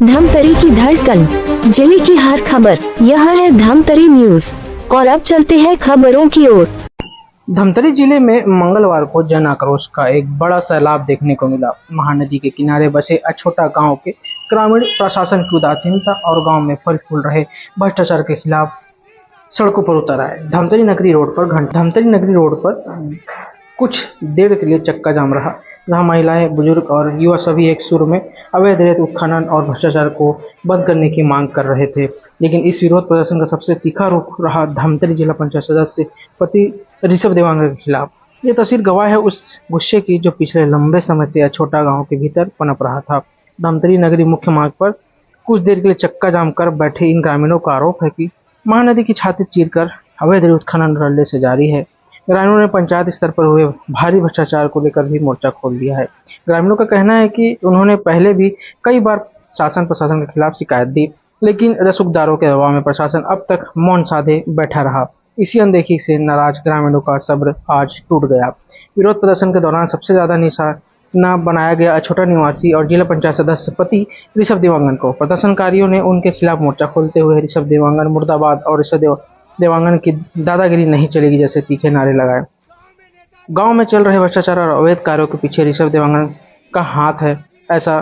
धमतरी की धड़कन, जिले की हर खबर, यह है धमतरी न्यूज। और अब चलते हैं खबरों की ओर। धमतरी जिले में मंगलवार को जन आक्रोश का एक बड़ा सैलाब देखने को मिला। महानदी के किनारे बसे अछोटा गांव के ग्रामीण प्रशासन की उदासीनता और गांव में फल फूल रहे भ्रष्टाचार के खिलाफ सड़कों पर उतर आए। धमतरी नगरी रोड पर कुछ देर के लिए चक्का जाम रहा, जहां महिलाएं, बुजुर्ग और युवा सभी एक सुर में अवैध रेत उत्खनन और भ्रष्टाचार को बंद करने की मांग कर रहे थे। लेकिन इस विरोध प्रदर्शन का सबसे तीखा रूप रहा धमतरी जिला पंचायत सदस्य पति ऋषभ देवांगन के खिलाफ। ये तस्वीर गवाह है उस गुस्से की जो पिछले लंबे समय से छोटा गांव के भीतर पनप रहा था। धमतरी नगरी मुख्य मार्ग पर कुछ देर के लिए चक्का जाम कर बैठे इन ग्रामीणों का आरोप है कि महानदी की छाती चीरकर अवैध रेत उत्खनन रल्ले से जारी है। ग्रामीणों ने पंचायत स्तर पर हुए भारी भ्रष्टाचार को लेकर भी मोर्चा खोल दिया है। ग्रामीणों का कहना है कि उन्होंने पहले भी कई बार शासन प्रशासन के खिलाफ शिकायत दी, लेकिन रसूखदारों के दबाव में प्रशासन अब तक मौन साधे बैठा रहा। इसी अनदेखी से नाराज ग्रामीणों का सब्र आज टूट गया। विरोध प्रदर्शन के दौरान सबसे ज्यादा निशाना बनाया गया अछोटा निवासी और जिला पंचायत सदस्य पति ऋषभ देवांगन को। प्रदर्शनकारियों ने उनके खिलाफ मोर्चा खोलते हुए ऋषभ देवांगन मुर्दाबाद और ऋषभ देवांगन की दादागिरी नहीं चलेगी जैसे तीखे नारे लगाए। गांव में चल रहे भ्रष्टाचार और अवैध कार्यों के पीछे ऋषभ देवांगन का हाथ है, ऐसा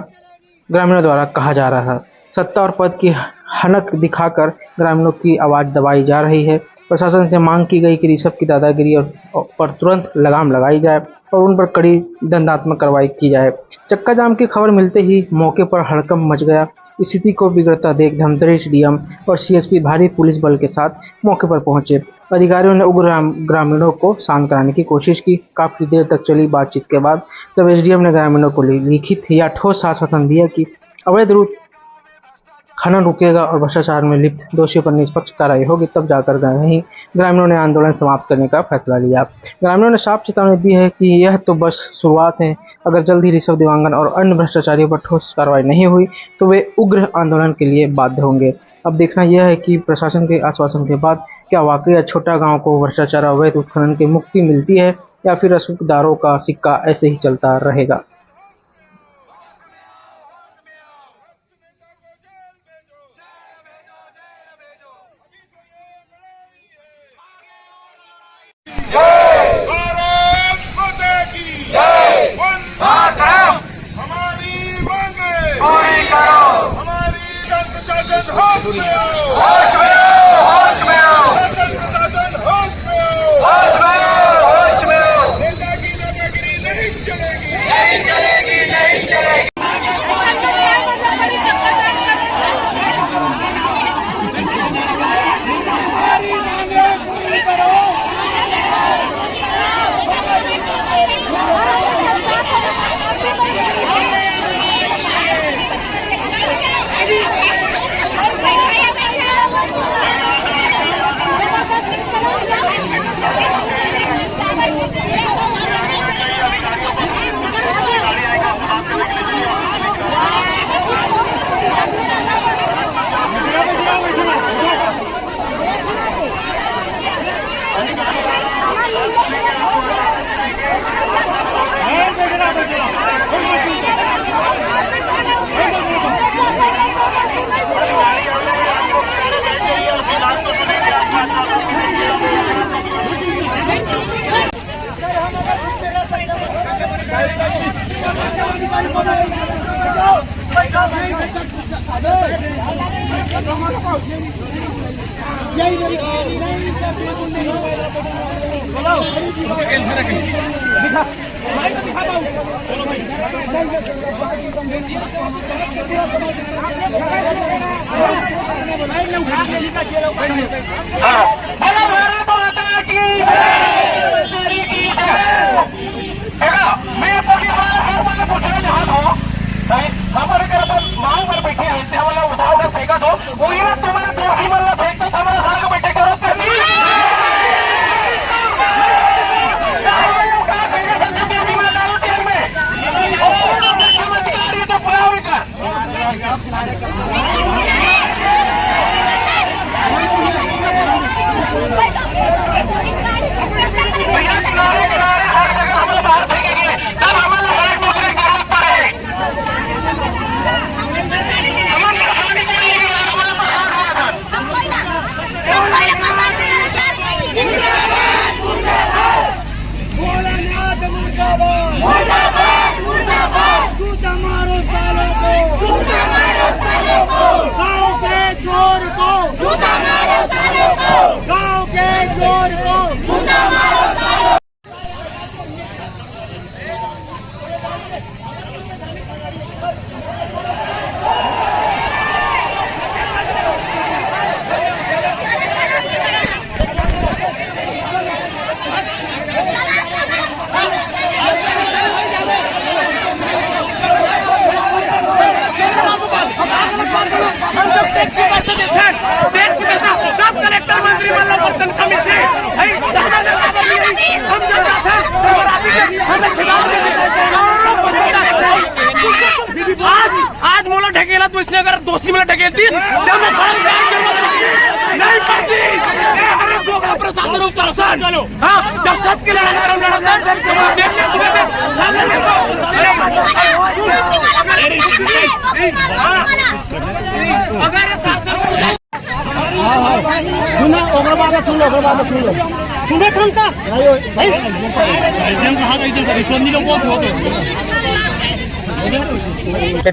ग्रामीणों द्वारा कहा जा रहा है। सत्ता और पद की हनक दिखाकर ग्रामीणों की आवाज दबाई जा रही है। प्रशासन से मांग की गई कि ऋषभ की दादागिरी पर तुरंत लगाम लगाई जाए और उन पर कड़ी दंडात्मक कार्रवाई की जाए। चक्का जाम की खबर मिलते ही मौके पर हड़कंप मच गया। स्थिति को बिगड़ता देख धमतरी डीएम और सीएसपी भारी पुलिस बल के साथ मौके पर पहुंचे। अधिकारियों ने उग्र ग्रामीणों को शांत कराने की कोशिश की। काफी देर तक चली बातचीत के बाद जब एसडीएम ने ग्रामीणों को लिखित या ठोस आश्वासन दिया कि अवैध रूप खनन रुकेगा और भ्रष्टाचार में लिप्त दोषियों पर निष्पक्ष कार्रवाई होगी, तब जाकर ग्रामीणों ने आंदोलन समाप्त करने का फैसला लिया। ग्रामीणों ने साफ चेतावनी दी है कि यह तो बस शुरुआत है। अगर जल्द ही ऋषभ देवांगन और अन्य भ्रष्टाचारियों पर ठोस कार्रवाई नहीं हुई तो वे उग्र आंदोलन के लिए बाध्य होंगे। अब देखना यह है कि प्रशासन के आश्वासन के बाद क्या वाकई छोटा गांव को भ्रष्टाचार अवैध उत्खनन की मुक्ति मिलती है या फिर रसूखदारों का सिक्का ऐसे ही चलता रहेगा। दोषी में डकैती नहीं करती। प्रशासन शासन जब सबकी लड़ाई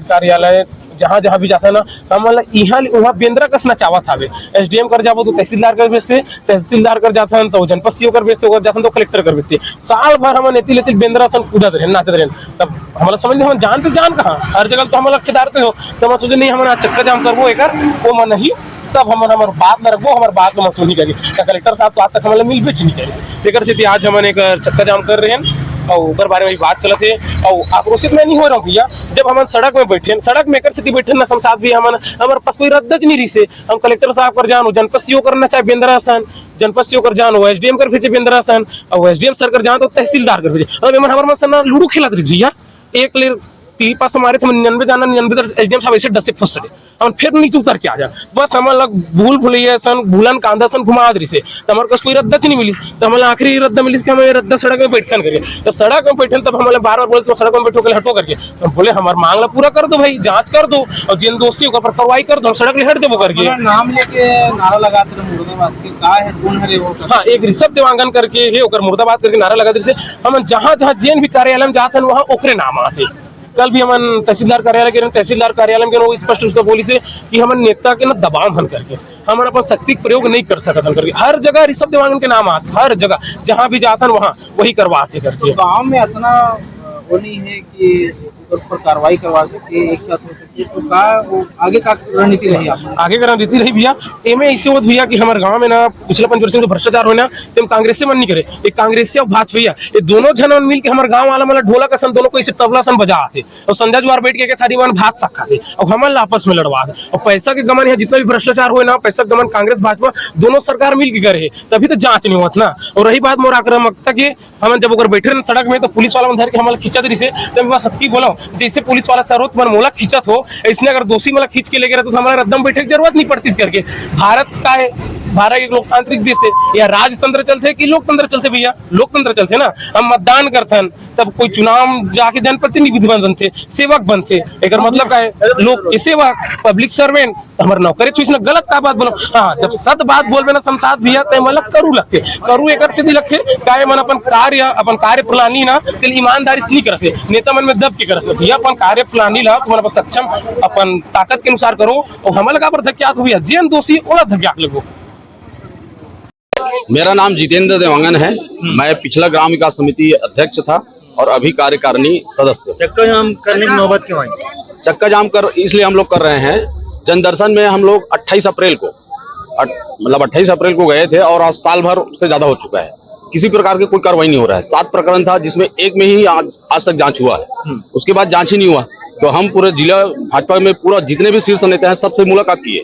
कार्यालय जहाँ जहाँ भी जाता है ना हम मतलब यहाँ वहाँ बेंद्रा कसना चाहत हवे। एसडीएम कर जाबो तो तहसीलदार कर भेजते, तहसीलदार कर जाता तो जनपद सीओ कर भेजते, और जाता तो कलेक्टर कर भेजते। साल भर हम नेती लेती बेंद्रा सन कूदत रहे नाचते रहे। तब हमारा समझ नहीं, हम जानते जान कहाँ हर जगह तो हमारा खिदारते हो। तो हम सोचे नहीं हमारा चक्का जाम करबो एक वो मन नहीं, तब हमारा बात में रखबो, हमारे बात को महसूस नहीं करिए। कलेक्टर साहब तो आज तक हमारे मिल भी नहीं करे। एक से आज हमने एक चक्का जाम कर रहे हैं और ऊपर बारे में बात चलते है। और आक्रोशित मैं नहीं हो रहा हूँ भैया, जब हम सड़क में बैठे, सड़क में एक स्थिति बैठे ना संसाद भी हमारे पास कोई रद्द नहीं रही से। हम कलेक्टर साहब कर जानो, जनपद सीओ करना चाहे बेंद्रा सन, जनपद सीओ कर जानो, एसडीएम कर भेजे बेंद्रा सन, और एसडीएम सर कर जानो तो तहसीलदार कर भेजे। अब हमारे मन से लूडो खेला रही भैया, एक ले 3 पास हमारे थे 99 जाना, 99 एसडीएम साहब ऐसे 10 से फंस गए। हम फिर नीचे उतर के आ जा, बस हमारा भूल भुलैया सन भूलन कांदा सन घुमा दरी से। तो हमारे पास कोई रद्द नहीं मिली, तो हमारे आखिरी रद्द मिली कि हमें रद्द सड़क में बैठन करिए। तो सड़क में बैठे तब हमारे बार बार बोले तो सड़क में बैठो के हटो करके। तो बोले हमारा मांगला पूरा कर दो भाई, जांच कर दो और जिन दोषी होगा पर कार्रवाई कर दो, सड़क हट देवो करके। नाम लेके नारा लगाते रहे मुर्दाबाद के का है कौन है वो? हाँ, एक ऋषभ देवांगन करके है, ओकर मुर्दाबाद करके नारा लगा दरी से। हम जहाँ जहाँ जेन भी कार्यालय में जाते हैं वहाँ ओकरे नाम आते। कल भी हम तहसीलदार कार्यालय के तहसीलदार कार्यालय के स्पष्ट रूप से बोली से कि हम नेता के ना दबाव हन करके हम अपन शक्ति प्रयोग नहीं कर सकते करके। हर जगह ऋषभ देवांगन के नाम आते, हर जगह जहाँ भी जाता वहाँ वही करवा से करके। गांव में इतना वो नहीं है कि पर कार्रवाई करवा सके, एक साथ हो सके, तो का वो आगे का रणनीति रही आपने? आगे का रणनीति रही भैया एमे ऐसे होत भैया कि हमारे गांव में ना पिछले 5 वर्षों में भ्रष्टाचार हो ना, तो कांग्रेस से मन नहीं करे। एक कांग्रेस से और भाजपा ये दोनों जन मिल के हमारे गांव वाला मतलब ढोलक सन दोनों को ऐसे तबला सन बजा आते और संध्या जुआर बैठ के सारी मन भात सखा थे और हमारे आपस में लड़वा दे। और पैसा के गमन है, जितना भी भ्रष्टाचार हो ना पैसा के गमन कांग्रेस भाजपा दोनों सरकार मिल के करे, तभी तो जांच नहीं होत ना। और रही बात मोर आक्रामकता की, हम जब अगर बैठे रहे सड़क में तो पुलिस वाला धर के हमारा खींचा दरी से, तो सत्य बोला जैसे पुलिस वाला सरोत मन मोला खींचत हो, इसने अगर दोषी मला खींच के ले गया तो हमारा रद्दम बैठे की जरूरत नहीं पड़ती। करके भारत का है, भारत एक लोकतांत्रिक देश है, या राजतंत्र चलते कि लोकतंत्र चलते भैया? लोकतंत्र चलते ना। हम मतदान करते तब कोई चुनाव जाके जनप्रतिनिधि बनते, सेवक बनते। एक मतलब का है लोग के सेवक, पब्लिक सर्वेंट, हमारे नौकरी चुना गलत का बात बोलो। हाँ, जब सत बात बोलबे ना संसाद भैया तो मतलब करू लगते, करू एक सीधी लगते काय मन अपन कार्य प्रणाली ना ईमानदारी से नहीं करते, नेता मन में दब के करते भैया। अपन कार्य प्रणाली ला तुम्हारा सक्षम अपन ताकत के अनुसार करो और हमारे लगा पर धक्या तो भैया जेन दोषी ओला धक्या लगो। मेरा नाम जितेंद्र देवांगन है, मैं पिछला ग्राम विकास समिति अध्यक्ष था और अभी कार्यकारिणी सदस्य। चक्का जाम करने की नौबत क्यों आई? चक्का जाम कर इसलिए हम लोग कर रहे हैं, जनदर्शन में हम लोग 28 अप्रैल को मतलब 28 अप्रैल को गए थे और आज साल भर से ज्यादा हो चुका है, किसी प्रकार की कोई कार्रवाई नहीं हो रहा है। 7 प्रकरण था जिसमें एक में ही आज तक जांच हुआ है, उसके बाद जांच ही नहीं हुआ। तो हम पूरे जिला भाजपा में पूरा जितने भी शीर्ष नेता हैं सबसे मुलाकात किए,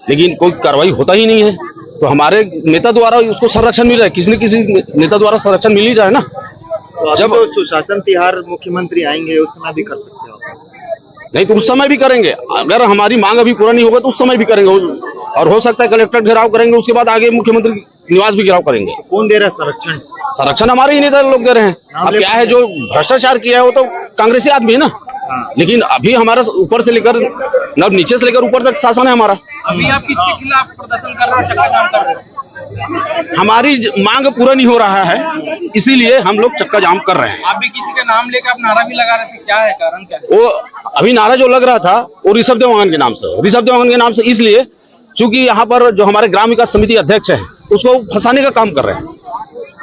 लेकिन कोई कार्रवाई होता ही नहीं है। तो हमारे नेता द्वारा उसको संरक्षण मिल रहा है, किसी न किसी नेता द्वारा संरक्षण मिल ही रहा है ना। तो जब तो सुशासन तिहार मुख्यमंत्री आएंगे उस समय भी कर सकते हो? नहीं तो उस समय भी करेंगे, अगर हमारी मांग अभी पूरा नहीं होगा तो उस समय भी करेंगे, और हो सकता है कलेक्टर घेराव करेंगे, उसके बाद आगे मुख्यमंत्री निवास भी घेराव करेंगे। कौन दे रहा है संरक्षण? संरक्षण हमारे ही नेता लोग दे रहे हैं। अब क्या है, जो भ्रष्टाचार किया है वो तो कांग्रेसी आदमी है ना, लेकिन अभी हमारा ऊपर से लेकर नीचे से लेकर ऊपर तक शासन है हमारा। अभी आप किसके खिलाफ प्रदर्शन कर रहे हो, चक्का जाम कर रहे हो? हमारी मांग पूरा नहीं हो रहा है, इसीलिए हम लोग चक्का जाम कर रहे हैं। आप भी किसी का नाम लेकर आप नारा भी लगा रहे थे, क्या है कारण क्या है? वो अभी नारा जो लग रहा था वो ऋषभ देवांगन के नाम से, ऋषभ देवांगन के नाम से इसलिए क्योंकि यहाँ पर जो हमारे ग्राम विकास समिति अध्यक्ष है उसको फंसाने का काम कर रहे हैं,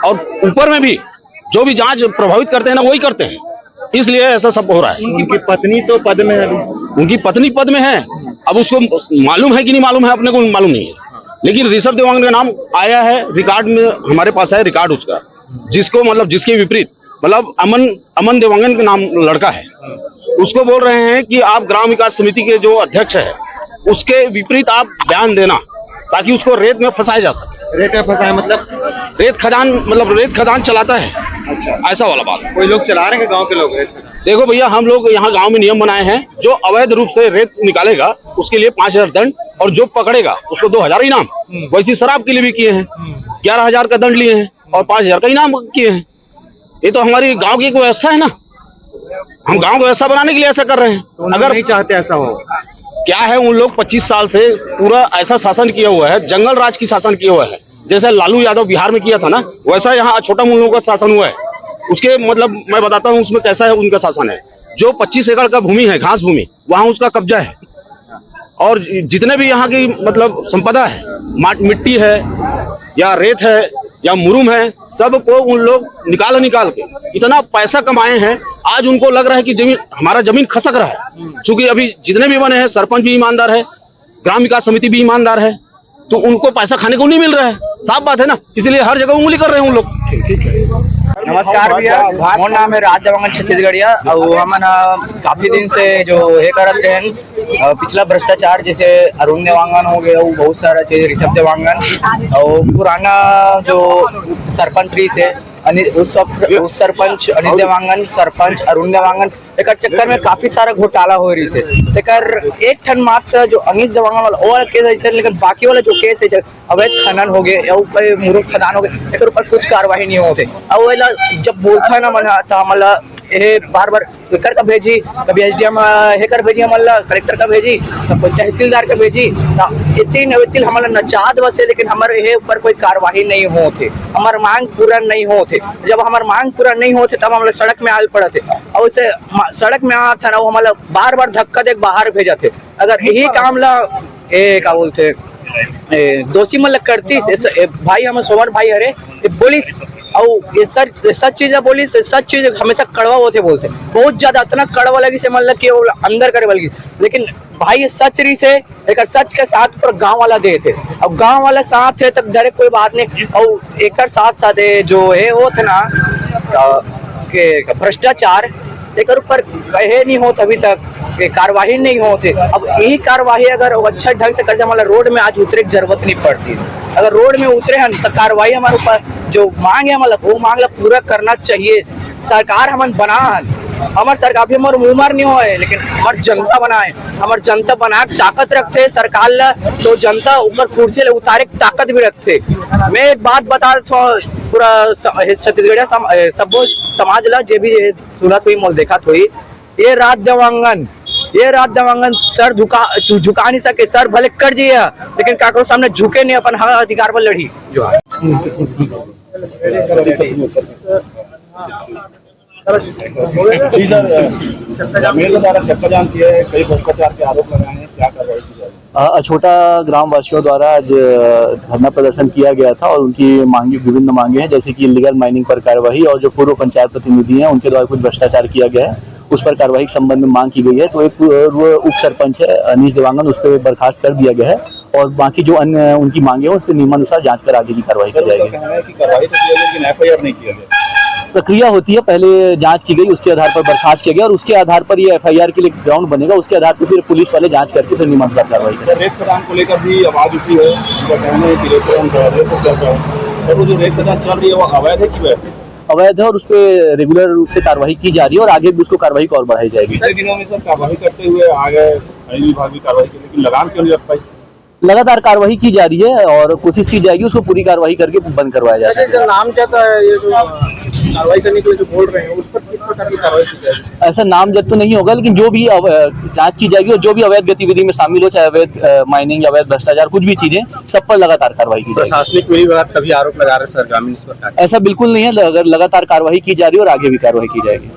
और ऊपर में भी जो भी जांच प्रभावित करते हैं ना वही करते हैं, इसलिए ऐसा सब हो रहा है। उनकी पत्नी तो पद में है, उनकी पत्नी पद में है, अब उसको मालूम है कि नहीं मालूम है अपने को मालूम नहीं है, लेकिन ऋषभ देवांगन का नाम आया है रिकॉर्ड में, हमारे पास है रिकॉर्ड उसका, जिसको मतलब जिसके विपरीत मतलब अमन देवांगन का नाम लड़का है, उसको बोल रहे हैं कि आप ग्राम विकास समिति के जो अध्यक्ष है उसके विपरीत आप बयान देना ताकि उसको रेत में फंसाया जा सके। रेत में फंसाया मतलब रेत खदान चलाता है। अच्छा, ऐसा वाला बात। कोई लोग चला रहे हैं गांव के लोग रेत खदान? देखो भैया, हम लोग यहाँ गांव में नियम बनाए हैं, जो अवैध रूप से रेत निकालेगा उसके लिए 5,000 दंड और जो पकड़ेगा उसको 2,000 इनाम। वैसी शराब के लिए भी किए हैं, 11,000 का दंड लिए हैं और 5,000 का इनाम किए हैं। ये तो हमारी गांव की एक व्यवस्था है ना, हम गांव की व्यवस्था बनाने के लिए ऐसा कर रहे हैं। तो अगर नहीं चाहते ऐसा हो, क्या है, उन लोग 25 साल से पूरा ऐसा शासन किया हुआ है, जंगल राज की शासन किया हुआ है। जैसे लालू यादव बिहार में किया था ना, वैसा यहाँ छोटा मुन्नों का शासन हुआ है। उसके मतलब मैं बताता हूँ उसमें कैसा है उनका शासन है। जो 25 एकड़ का भूमि है, घास भूमि, वहाँ उसका कब्जा है और जितने भी यहाँ की मतलब संपदा है, मिट्टी है या रेत है या मुरुम है, सबको उन लोग निकाल के इतना पैसा कमाए हैं। आज उनको लग रहा है कि हमारा जमीन खसक रहा है, क्योंकि अभी जितने भी बने हैं, सरपंच भी ईमानदार है, ग्राम विकास समिति भी ईमानदार है, तो उनको पैसा खाने को नहीं मिल रहा है। साफ बात है ना, इसलिए हर जगह उंगली कर रहे हैं उन लोग। नमस्कार भैया, मोर नाम है राज देवांगन छत्तीसगढ़िया और हम काफी दिन से जो ये करते हैं पिछला भ्रष्टाचार, जैसे अरुण देवांगन हो गया, बहुत सारा चीज, ऋषभ देवांगन और पुराना जो सरपंच रही से उस सरपंच अनिल देवांगन, सरपंच अरुण देवांगन, एक चक्कर में काफी सारा घोटाला हो रही से। एक ठन मात्र जो अनिल देवांगन वाला वो वाला केस है, लेकिन बाकी वाला जो केस है अवैध खनन हो गए या मुरुम खदान हो गए, एक ऊपर कुछ कार्रवाई नहीं होते। अब वाला जब बोलता ना मन था मतलब ये बार बार कर का भेजी, कभी SDM हेकर भेजी, हमारा कलेक्टर का भेजी, कभी तहसीलदार का भेजी, इतनी हमारा नचाद बसे, लेकिन हमारे ये ऊपर कोई कार्रवाई नहीं होते, हमारे मांग पूरा नहीं होते। जब हमारे मांग पूरा नहीं होते तब हम सड़क में आल पड़ते और उसे सड़क में आता ना, वो हमारा बार बार धक्का दे बाहर भेजा थे। अगर यही काम ला क्या बोलते दोषी मतलब करती भाई, हमें सोमर भाई हरे पुलिस और ये सच चीज बोली, सच चीज हमेशा कड़वा होते बोलते, बहुत ज्यादा इतना कड़वा लगी से मतलब कि वो अंदर करे बल्कि, लेकिन भाई ये सच रही से एक सच के साथ पर गांव वाला दे थे। अब गांव वाला साथ है तब डरे कोई बात नहीं, और एक साथ जो है वो थे ना भ्रष्टाचार, एक ऊपर कहे नहीं होते अभी तक, कार्रवाई नहीं होते। अब यही कार्रवाई अगर अच्छा ढंग से कर जाए, मतलब रोड में आज उतरे की जरूरत नहीं पड़ती। अगर रोड में उतरे हैं तो कार्रवाई हमारे ऊपर जो मांग है, मतलब वो मांग पूरा करना चाहिए। सरकार हम बना, हमारे सरकार भी हमारे मुँह मार नहीं हुआ है, लेकिन हमारी जनता बनाए, हमारी जनता बना ताकत रखते सरकार ला, तो जनता ऊपर कुर्सी ले उतारे ताकत भी रखते। मैं एक बात बता देता हूँ, पूरा छत्तीसगढ़िया सब समाज ला जे भी सुना तो मोल देखा तो ये राज देवांगन सर झुका नहीं सके, सर भले कर दिए लेकिन काकरो सामने झुके नहीं, अपन हक अधिकार पर लड़ी जो है। जी सर, मेरे द्वारा चक्का जाम किया है, कई भ्रष्टाचार के आरोप लगाए हैं, क्या कार्रवाई की जाएगी? अछोटा ग्राम वासियों द्वारा आज धरना प्रदर्शन किया गया था और उनकी विभिन्न मांगे हैं, जैसे कि इलीगल माइनिंग पर कार्रवाई और जो पूर्व पंचायत प्रतिनिधि हैं उनके द्वारा कुछ भ्रष्टाचार किया गया है, उस पर कार्रवाई के संबंध में मांग की गई है। तो एक उप सरपंच है अनीश देवांगन, उस पर बर्खास्त कर दिया गया है और बाकी जो अन्य उनकी मांगे हैं उस पर नियमानुसार जांच कर आगे की कार्रवाई की जाएगी। कार्रवाई तो किया गया लेकिन FIR नहीं किया गया। प्रक्रिया होती है, पहले जांच की गई, उसके आधार पर बर्खास्त किया गया और उसके आधार पर ये FIR के लिए ग्राउंड बनेगा, उसके आधार पर फिर पुलिस वाले जांच करके फिर नियमानुसार कार्रवाई करेंगे। रेत खदान को लेकर भी आवाज उठी है, उनका कहना है कि रेत खदान चल रहा है, और वो जो रेत खदान चल रही है वो अवैध है कि वैध है? अवैध है और उस पर रेगुलर रूप से कार्रवाई की जा रही है और आगे भी उसको कार्रवाई को और बढ़ाई जाएगी। पिछले दिनों में सर कार्रवाई करते हुए आ गए, विभाग भी कार्रवाई की, लेकिन लगाम क्यों नहीं लग पाई? लगातार कार्रवाई की जा रही है और कोशिश की जाएगी उसको पूरी कार्रवाई करके बंद करवाया जाए। जो नाम चाहता है ये जो कार्रवाई करने के लिए जो बोल रहे हैं उस पर किस प्रकार की कार्रवाई की जाएगी? ऐसा नामजद तो नहीं होगा, लेकिन जो भी जांच की जाएगी और जो भी अवैध गतिविधि में शामिल हो, चाहे अवैध माइनिंग या अवैध भ्रष्टाचार, कुछ भी चीजें, सब पर लगातार कार्रवाई की जाएगी। प्रशासनिक विभाग कभी आरोप लगा रहे सर ग्रामीण इस पर? ऐसा बिल्कुल नहीं है, अगर लगातार कार्रवाई की जा रही है और आगे भी कार्रवाई की जाएगी।